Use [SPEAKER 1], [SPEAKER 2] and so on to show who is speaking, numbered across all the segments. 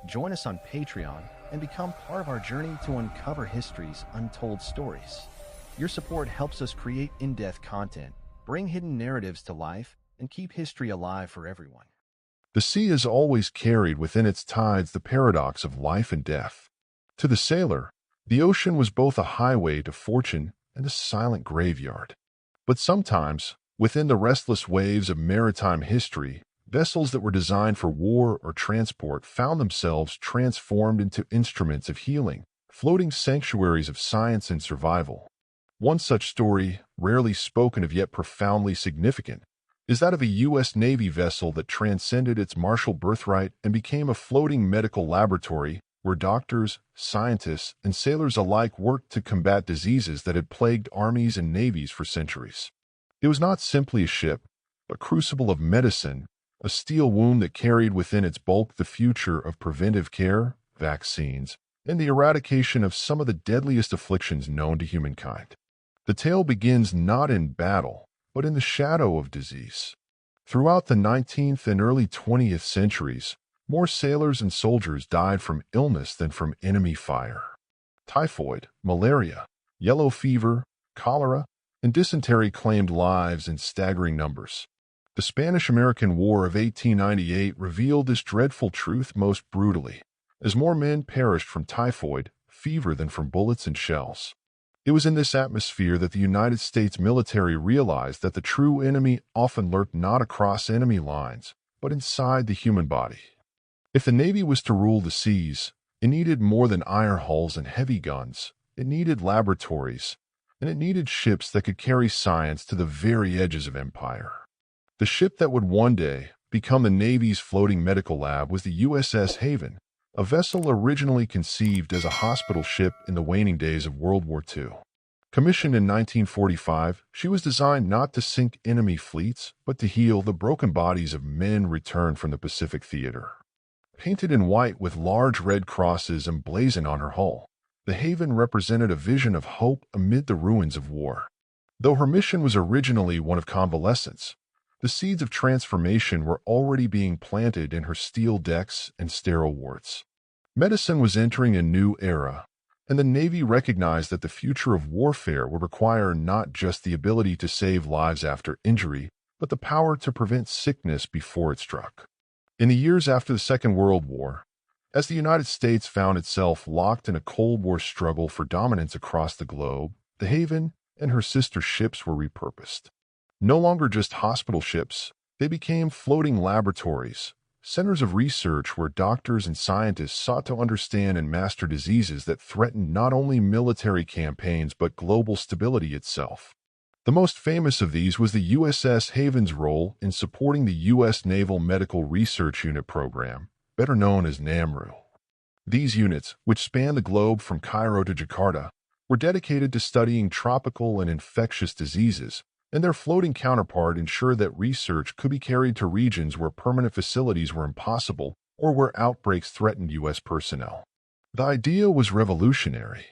[SPEAKER 1] Join us on Patreon and become part of our journey to uncover history's untold stories. Your support helps us create in-depth content, bring hidden narratives to life, and keep history alive for everyone.
[SPEAKER 2] The sea has always carried within its tides the paradox of life and death. To the sailor, the ocean was both a highway to fortune and a silent graveyard. But sometimes, within the restless waves of maritime history, vessels that were designed for war or transport found themselves transformed into instruments of healing, floating sanctuaries of science and survival. One such story, rarely spoken of yet profoundly significant, is that of a U.S. Navy vessel that transcended its martial birthright and became a floating medical laboratory where doctors, scientists, and sailors alike worked to combat diseases that had plagued armies and navies for centuries. It was not simply a ship, a crucible of medicine, a steel womb that carried within its bulk the future of preventive care, vaccines, and the eradication of some of the deadliest afflictions known to humankind. The tale begins not in battle, but in the shadow of disease. Throughout the 19th and early 20th centuries, more sailors and soldiers died from illness than from enemy fire. Typhoid, malaria, yellow fever, cholera, and dysentery claimed lives in staggering numbers. The Spanish-American War of 1898 revealed this dreadful truth most brutally, as more men perished from typhoid fever than from bullets and shells. It was in this atmosphere that the United States military realized that the true enemy often lurked not across enemy lines, but inside the human body. If the Navy was to rule the seas, it needed more than iron hulls and heavy guns. It needed laboratories, and it needed ships that could carry science to the very edges of empire. The ship that would one day become the Navy's floating medical lab was the USS Haven, a vessel originally conceived as a hospital ship in the waning days of World War II. Commissioned in 1945, she was designed not to sink enemy fleets, but to heal the broken bodies of men returned from the Pacific theater. Painted in white with large red crosses emblazoned on her hull, the Haven represented a vision of hope amid the ruins of war. Though her mission was originally one of convalescence, the seeds of transformation were already being planted in her steel decks and sterile wards. Medicine was entering a new era, and the Navy recognized that the future of warfare would require not just the ability to save lives after injury, but the power to prevent sickness before it struck. In the years after the Second World War, as the United States found itself locked in a Cold War struggle for dominance across the globe, the Haven and her sister ships were repurposed. No longer just hospital ships, they became floating laboratories, centers of research where doctors and scientists sought to understand and master diseases that threatened not only military campaigns but global stability itself. The most famous of these was the USS Haven's role in supporting the U.S. Naval Medical Research Unit program, better known as NAMRU. These units, which spanned the globe from Cairo to Jakarta, were dedicated to studying tropical and infectious diseases, and their floating counterpart ensured that research could be carried to regions where permanent facilities were impossible or where outbreaks threatened U.S. personnel. The idea was revolutionary.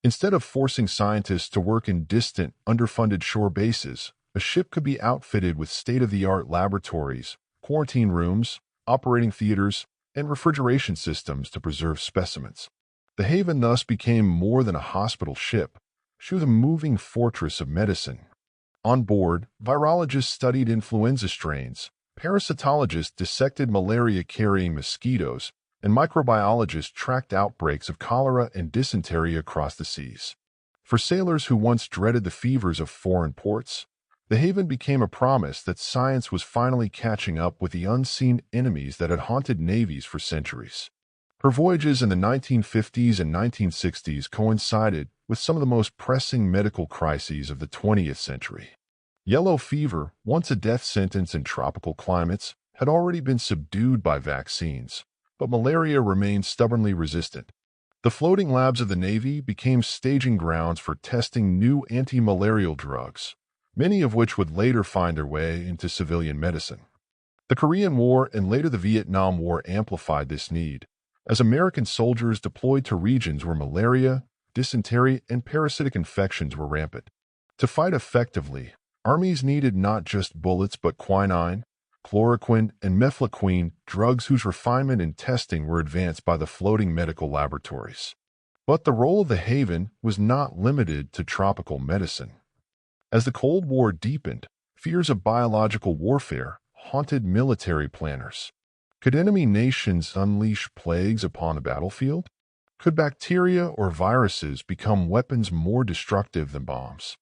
[SPEAKER 2] Instead of forcing scientists to work in distant, underfunded shore bases, a ship could be outfitted with state-of-the-art laboratories, quarantine rooms, operating theaters, and refrigeration systems to preserve specimens. The Haven thus became more than a hospital ship. She was a moving fortress of medicine. On board, virologists studied influenza strains, parasitologists dissected malaria-carrying mosquitoes, and microbiologists tracked outbreaks of cholera and dysentery across the seas. For sailors who once dreaded the fevers of foreign ports, the Haven became a promise that science was finally catching up with the unseen enemies that had haunted navies for centuries. Her voyages in the 1950s and 1960s coincided with some of the most pressing medical crises of the 20th century. Yellow fever, once a death sentence in tropical climates, had already been subdued by vaccines, but malaria remained stubbornly resistant. The floating labs of the Navy became staging grounds for testing new anti-malarial drugs, many of which would later find their way into civilian medicine. The Korean War and later the Vietnam War amplified this need, as American soldiers deployed to regions where malaria, dysentery, and parasitic infections were rampant. To fight effectively, armies needed not just bullets but quinine, chloroquine, and mefloquine, drugs whose refinement and testing were advanced by the floating medical laboratories. But the role of the Haven was not limited to tropical medicine. As the Cold War deepened, fears of biological warfare haunted military planners. Could enemy nations unleash plagues upon the battlefield? Could bacteria or viruses become weapons more destructive than bombs?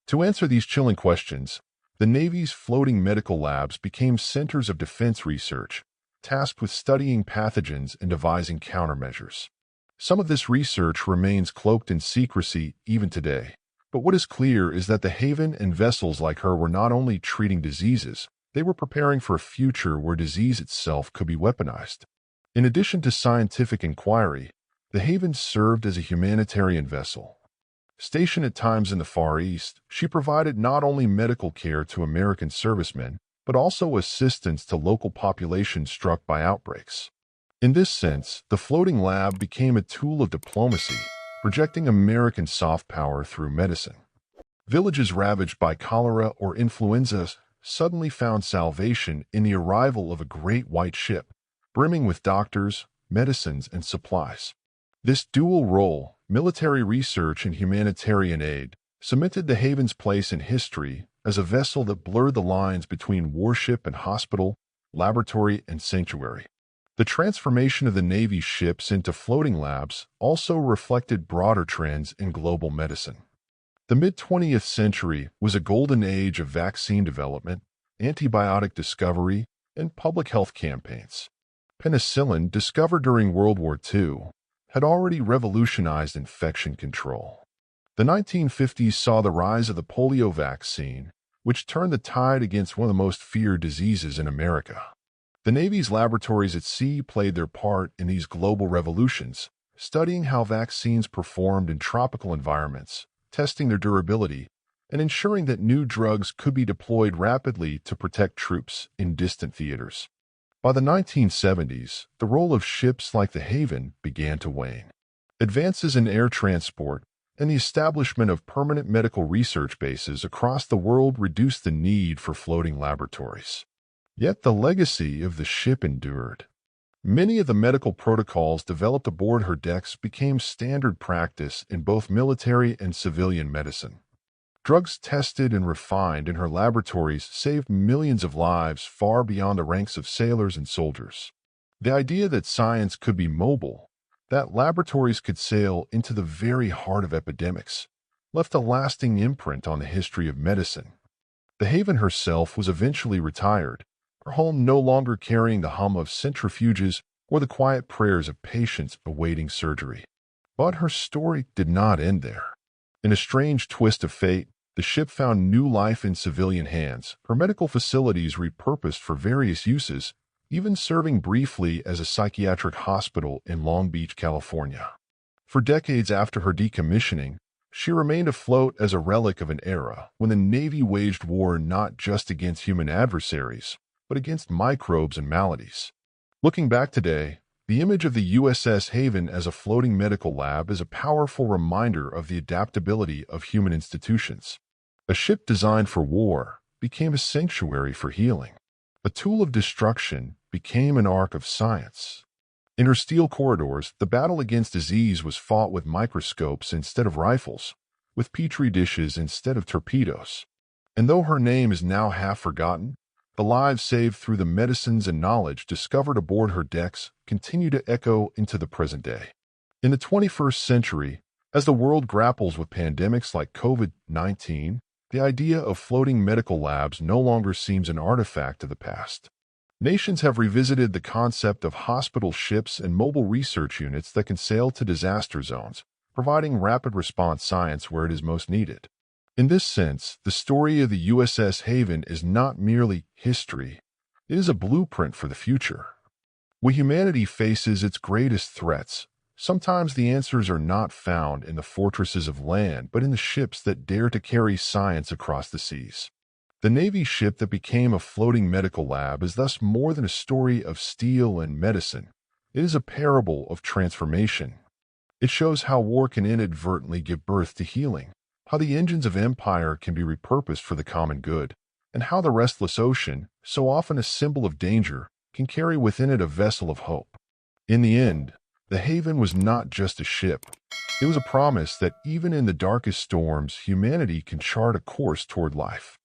[SPEAKER 2] To answer these chilling questions, the Navy's floating medical labs became centers of defense research, tasked with studying pathogens and devising countermeasures. Some of this research remains cloaked in secrecy even today. But what is clear is that the Haven and vessels like her were not only treating diseases, they were preparing for a future where disease itself could be weaponized. In addition to scientific inquiry, the Haven served as a humanitarian vessel. Stationed at times in the Far East, she provided not only medical care to American servicemen, but also assistance to local populations struck by outbreaks. In this sense, the floating lab became a tool of diplomacy, projecting American soft power through medicine. Villages ravaged by cholera or influenza suddenly found salvation in the arrival of a great white ship, brimming with doctors, medicines, and supplies. This dual role, military research and humanitarian aid, cemented the Haven's place in history as a vessel that blurred the lines between warship and hospital, laboratory and sanctuary. The transformation of the Navy's ships into floating labs also reflected broader trends in global medicine. The mid-20th century was a golden age of vaccine development, antibiotic discovery, and public health campaigns. Penicillin, discovered during World War II, had already revolutionized infection control. The 1950s saw the rise of the polio vaccine, which turned the tide against one of the most feared diseases in America. The Navy's laboratories at sea played their part in these global revolutions, studying how vaccines performed in tropical environments, testing their durability, and ensuring that new drugs could be deployed rapidly to protect troops in distant theaters. By the 1970s, the role of ships like the Haven began to wane. Advances in air transport and the establishment of permanent medical research bases across the world reduced the need for floating laboratories. Yet the legacy of the ship endured. Many of the medical protocols developed aboard her decks became standard practice in both military and civilian medicine. Drugs tested and refined in her laboratories saved millions of lives far beyond the ranks of sailors and soldiers. The idea that science could be mobile, that laboratories could sail into the very heart of epidemics, left a lasting imprint on the history of medicine. The Haven herself was eventually retired, her home no longer carrying the hum of centrifuges or the quiet prayers of patients awaiting surgery. But her story did not end there. In a strange twist of fate, the ship found new life in civilian hands, her medical facilities repurposed for various uses, even serving briefly as a psychiatric hospital in Long Beach, California. For decades after her decommissioning, she remained afloat as a relic of an era when the Navy waged war not just against human adversaries, but against microbes and maladies. Looking back today, the image of the USS Haven as a floating medical lab is a powerful reminder of the adaptability of human institutions. A ship designed for war became a sanctuary for healing. A tool of destruction became an ark of science. In her steel corridors, the battle against disease was fought with microscopes instead of rifles, with petri dishes instead of torpedoes. And though her name is now half forgotten, the lives saved through the medicines and knowledge discovered aboard her decks continue to echo into the present day. In the 21st century, as the world grapples with pandemics like COVID-19, the idea of floating medical labs no longer seems an artifact of the past. Nations have revisited the concept of hospital ships and mobile research units that can sail to disaster zones, providing rapid response science where it is most needed. In this sense, the story of the USS Haven is not merely history, it is a blueprint for the future. When humanity faces its greatest threats, sometimes the answers are not found in the fortresses of land, but in the ships that dare to carry science across the seas. The Navy ship that became a floating medical lab is thus more than a story of steel and medicine. It is a parable of transformation. It shows how war can inadvertently give birth to healing, how the engines of empire can be repurposed for the common good, and how the restless ocean, so often a symbol of danger, can carry within it a vessel of hope. In the end, the Haven was not just a ship. It was a promise that even in the darkest storms, humanity can chart a course toward life.